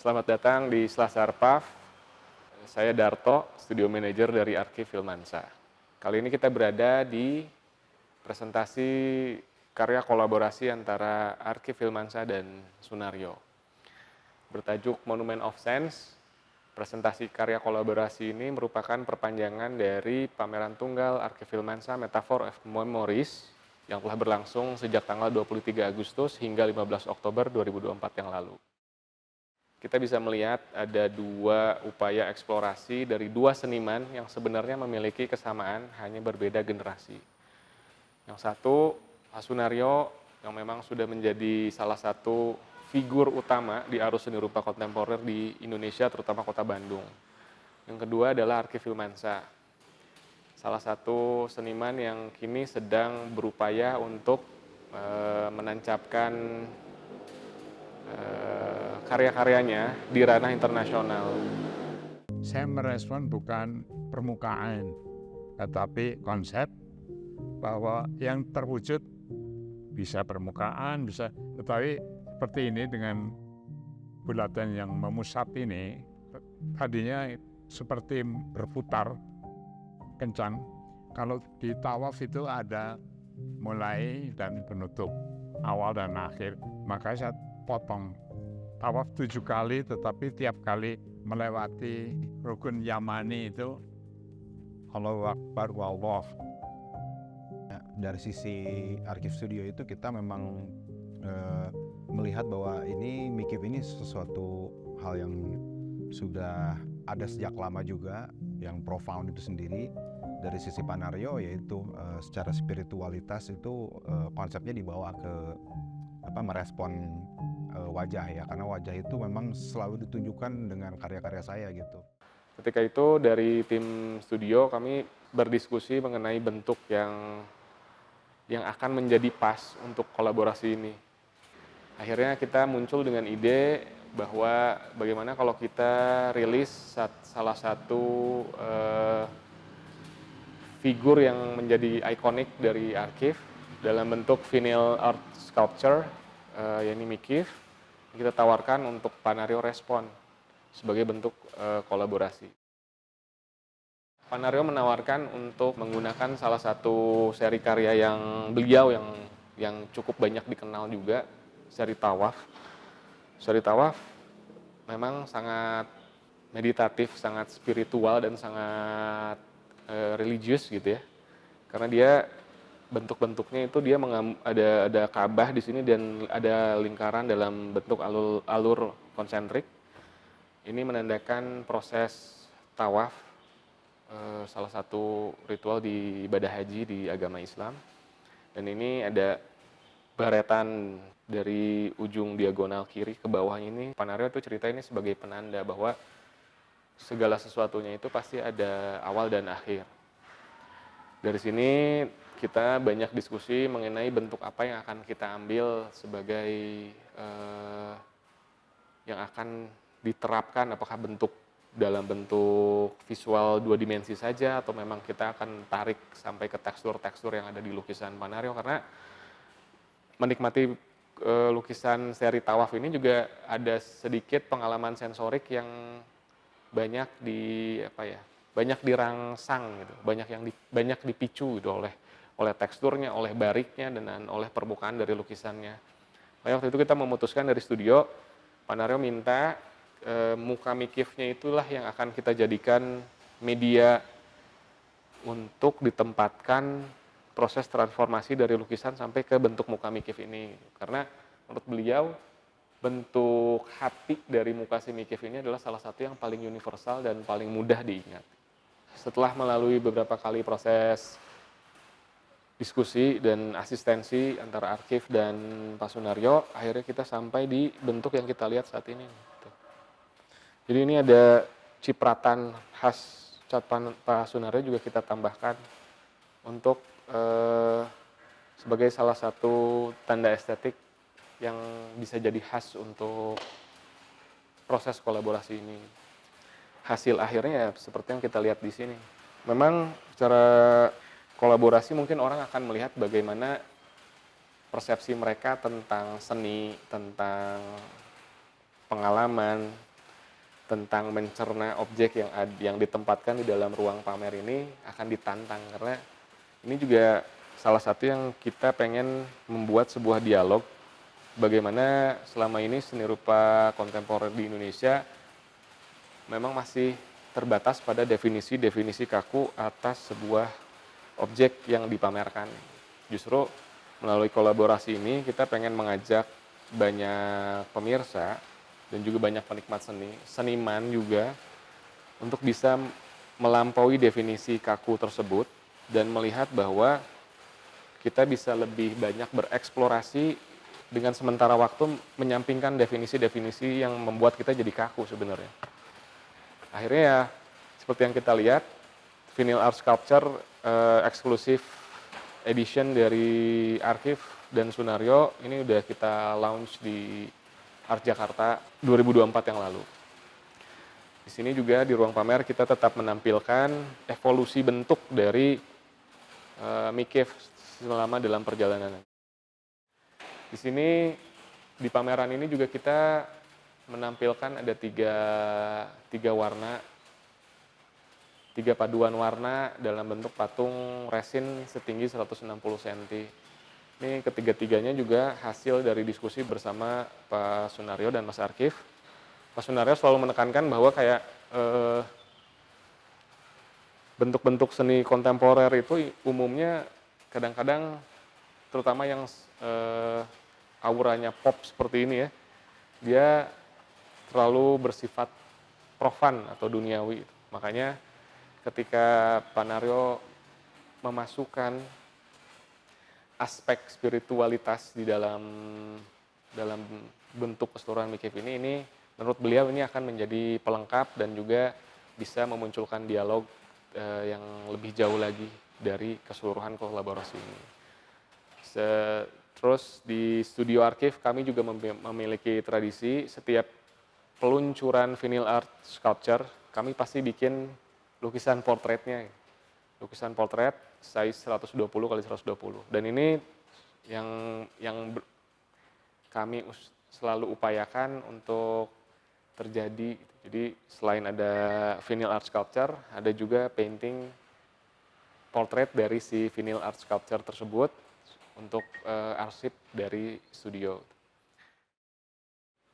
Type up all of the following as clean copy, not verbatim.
Selamat datang di Selasar PAF. Saya Darto, studio manager dari Arkiv Filmansa. Kali ini kita berada di presentasi karya kolaborasi antara Arkiv Filmansa dan Sunario. Bertajuk Monument of Sense, presentasi karya kolaborasi ini merupakan perpanjangan dari pameran tunggal Arkiv Filmansa Metaphor of Memories yang telah berlangsung sejak tanggal 23 Agustus hingga 15 Oktober 2024 yang lalu. Kita bisa melihat ada dua upaya eksplorasi dari dua seniman yang sebenarnya memiliki kesamaan, hanya berbeda generasi. Yang satu, Sunario, yang memang sudah menjadi salah satu figur utama di arus seni rupa kontemporer di Indonesia, terutama kota Bandung. Yang kedua adalah Arkiv Filmansa, salah satu seniman yang kini sedang berupaya untuk menancapkan karya-karyanya di ranah internasional. Saya merespon bukan permukaan, tetapi konsep bahwa yang terwujud bisa permukaan, bisa, tetapi seperti ini dengan bulatan yang memusat ini, tadinya seperti berputar kencang. Kalau di tawaf itu ada mulai dan penutup, awal dan akhir, makanya saya potong. Tawaf 7 kali, tetapi tiap kali melewati rukun Yamani itu Allahu Akbar wallah. Dari sisi Arkiv Studio itu kita memang melihat bahwa ini Mikif ini sesuatu hal yang sudah ada sejak lama juga, yang profound itu sendiri. Dari sisi Panario yaitu secara spiritualitas itu konsepnya dibawa ke merespon wajah ya, karena wajah itu memang selalu ditunjukkan dengan karya-karya saya gitu. Ketika itu dari tim studio kami berdiskusi mengenai bentuk yang akan menjadi pas untuk kolaborasi ini. Akhirnya kita muncul dengan ide bahwa bagaimana kalau kita rilis salah satu figur yang menjadi ikonik dari Arkiv dalam bentuk vinyl art sculpture, yakni Mikif. Kita tawarkan untuk Panario Respon sebagai bentuk kolaborasi. Panario menawarkan untuk menggunakan salah satu seri karya yang beliau yang cukup banyak dikenal juga, seri Tawaf. Seri Tawaf memang sangat meditatif, sangat spiritual dan sangat religius gitu ya. Karena dia bentuk-bentuknya itu dia ada Ka'bah di sini dan ada lingkaran dalam bentuk alur konsentrik. Ini menandakan proses tawaf, salah satu ritual di ibadah haji di agama Islam. Dan ini ada baretan dari ujung diagonal kiri ke bawahnya ini. Panario itu cerita ini sebagai penanda bahwa segala sesuatunya itu pasti ada awal dan akhir. Dari sini kita banyak diskusi mengenai bentuk apa yang akan kita ambil sebagai yang akan diterapkan, apakah dalam bentuk visual 2 dimensi saja atau memang kita akan tarik sampai ke tekstur-tekstur yang ada di lukisan Panario, karena menikmati lukisan seri Tawaf ini juga ada sedikit pengalaman sensorik yang banyak dirangsang gitu, banyak dipicu gitu oleh teksturnya, oleh bariknya, dan oleh permukaan dari lukisannya. Waktu itu kita memutuskan dari studio, Panario minta muka Mikifnya itulah yang akan kita jadikan media untuk ditempatkan proses transformasi dari lukisan sampai ke bentuk muka Mikif ini. Karena menurut beliau, bentuk hati dari muka si Mikif ini adalah salah satu yang paling universal dan paling mudah diingat. Setelah melalui beberapa kali proses diskusi dan asistensi antara Arkiv dan Pak Sunario, akhirnya kita sampai di bentuk yang kita lihat saat ini. Jadi ini ada cipratan khas cat Pak Sunario juga kita tambahkan untuk sebagai salah satu tanda estetik yang bisa jadi khas untuk proses kolaborasi ini. Hasil akhirnya ya seperti yang kita lihat di sini. Memang secara kolaborasi mungkin orang akan melihat bagaimana persepsi mereka tentang seni, tentang pengalaman, tentang mencerna objek yang ditempatkan di dalam ruang pamer ini akan ditantang, karena ini juga salah satu yang kita pengen membuat sebuah dialog bagaimana selama ini seni rupa kontemporer di Indonesia memang masih terbatas pada definisi-definisi kaku atas sebuah objek yang dipamerkan. Justru melalui kolaborasi ini kita pengen mengajak banyak pemirsa dan juga banyak penikmat seni, seniman juga, untuk bisa melampaui definisi kaku tersebut dan melihat bahwa kita bisa lebih banyak bereksplorasi dengan sementara waktu menyampingkan definisi-definisi yang membuat kita jadi kaku sebenarnya. Akhirnya ya seperti yang kita lihat, vinyl art sculpture eksklusif edition dari Archive dan Sunario ini udah kita launch di Art Jakarta 2024 yang lalu. Di sini juga di ruang pamer kita tetap menampilkan evolusi bentuk dari Mikif selama dalam perjalanan. Di sini di pameran ini juga kita menampilkan ada tiga warna, 3 paduan warna dalam bentuk patung resin setinggi 160 cm. Ini ketiga-tiganya juga hasil dari diskusi bersama Pak Sunario dan Mas Arkief. Pak Sunario selalu menekankan bahwa kayak bentuk-bentuk seni kontemporer itu umumnya kadang-kadang, terutama yang auranya pop seperti ini ya, dia terlalu bersifat profan atau duniawi. Makanya ketika Pak Naryo memasukkan aspek spiritualitas di dalam bentuk keseluruhan Mikif ini menurut beliau ini akan menjadi pelengkap dan juga bisa memunculkan dialog yang lebih jauh lagi dari keseluruhan kolaborasi ini. Terus di studio Archive kami juga memiliki tradisi setiap peluncuran vinyl art sculpture kami pasti bikin lukisan portretnya. Lukisan portret size 120 x 120. Dan ini yang kami selalu upayakan untuk terjadi. Jadi selain ada vinyl art sculpture, ada juga painting portrait dari si vinyl art sculpture tersebut untuk arsip dari studio.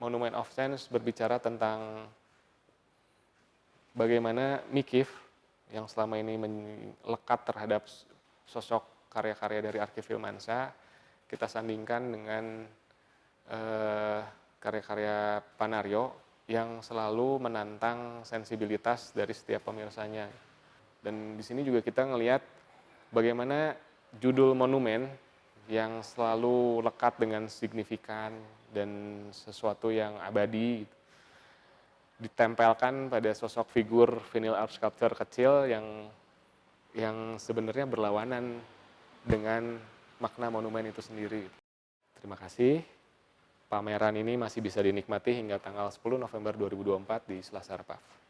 Monument of Sense berbicara tentang bagaimana Mikif yang selama ini melekat terhadap sosok karya-karya dari Arkief Filmansa, kita sandingkan dengan karya-karya Pak Naryo yang selalu menantang sensibilitas dari setiap pemirsanya. Dan di sini juga kita ngelihat bagaimana judul monumen yang selalu lekat dengan signifikan dan sesuatu yang abadi ditempelkan pada sosok figur vinyl art sculpture kecil yang sebenarnya berlawanan dengan makna monumen itu sendiri. Terima kasih. Pameran ini masih bisa dinikmati hingga tanggal 10 November 2024 di Selasar PAF.